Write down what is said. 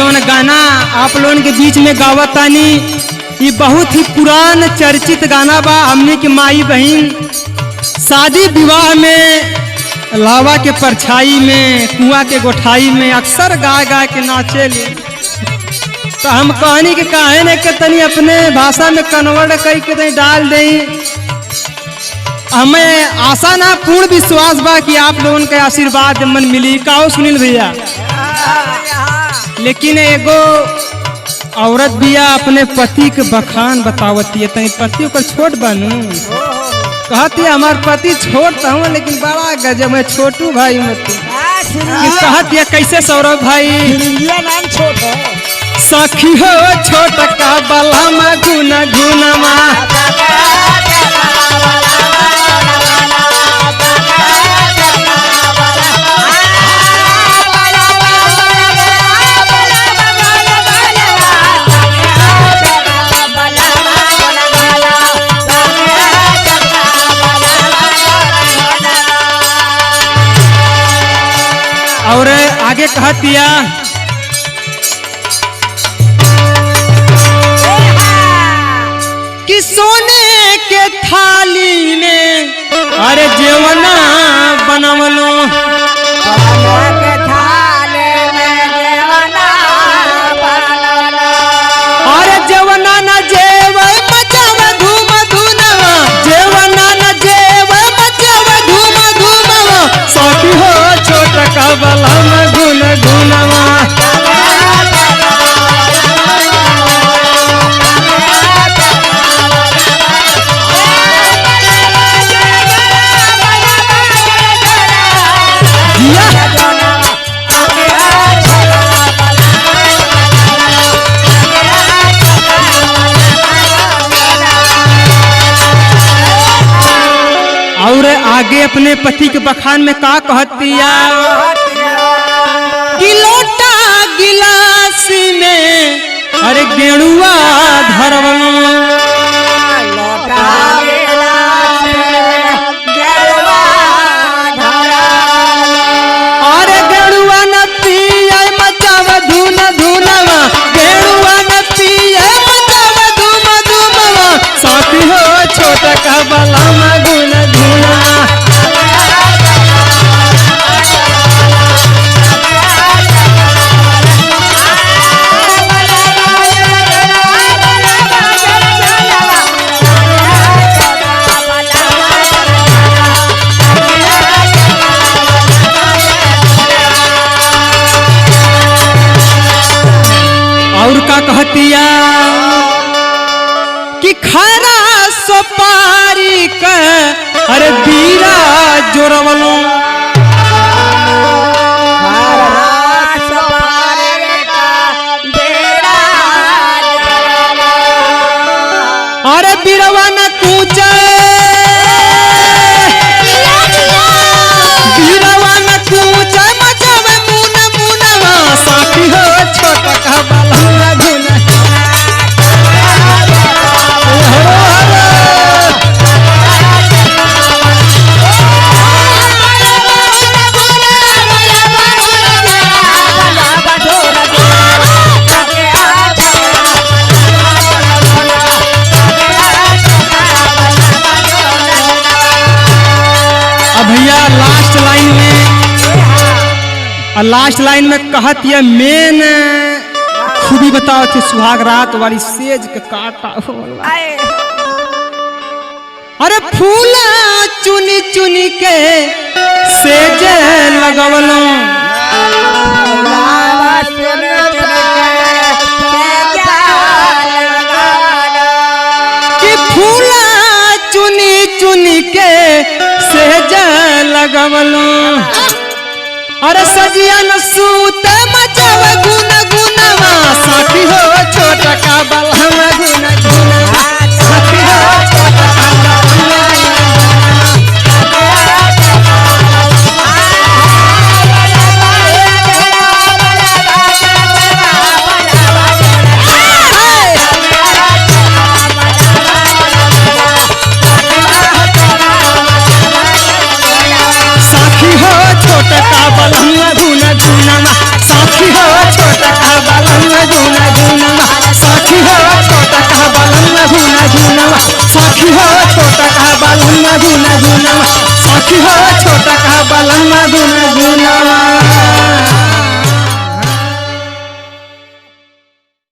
जौन गाना आप लोगों के बीच में गावतानी ये बहुत ही पुरान चर्चित गाना बा। हमने की माई बहन शादी विवाह में लावा के परछाई में कुआं के गोठाई में अक्सर गा गा के नाचे ले। तो हम कहानी के काहे ने के तनी अपने भाषा में कन्वर्ट करके तनी डाल दें। हमें आशा ना पूर्ण विश्वास बा कि आप लोगों के आशीर्वाद मन मिली। काओ सुनील भैया, लेकिन एगो औरत बिया अपने पति के बखान बतावती है। तनी पति ओकर छोट बनू कहती है हमार पति छोट हूँ लेकिन बड़ा गजब है छोटू भाई मत कहती है। कैसे सौरभ भाई नाम छोट है सखी हो छोट का बलमा गुना गुनमा और आगे कहतिया कि सोने के थाली में अरे जेवना बनवलो अरे जेवना न जेव मचाव धूम धुनवा जेवना न जेव मचाव धूम धुनवा सखी हो छोट का बलम गुन गुनवा और आगे अपने पति के बखान में का कहतिया कि लोटा गिलास में अरे गेड़ुआ धरवलो अरे गेड़ुआ न पिए मचाव धुन धुनवा गेड़ुआ न पिए मचाव धूम धुमवा साथी हो छोटा का बलमा गुन धुनवा और का कहतिया कि खरा सोपारी का अरे बीरा जोरवलो अरे बीरवा न कूचे बीरवा न कूचे मचावे मुन मुनवा साथी हो छोटा का बलमा गुन लास्ट लाइन में कहत ये मेन खूबी बताओ थे सुहाग रात वाली सेज के काटा होला। अरे फूला चुनी चुनी के सेज लगवलो कि फूला चुनी चुनी के सेज लगवलो अरे सजिया न सूत मचाव गुन गुनवा साथी हो छोटा का बलमा गुन गुनवा साथी हो छोटा का बलमा साथी हो छोटा का बलमा गुन गुनवा साथी हो छोटा का बलमा सखी हो छोटा कहा बालनमा गुना गुना सखी हो छोटा कहा बालनमा गुना गुना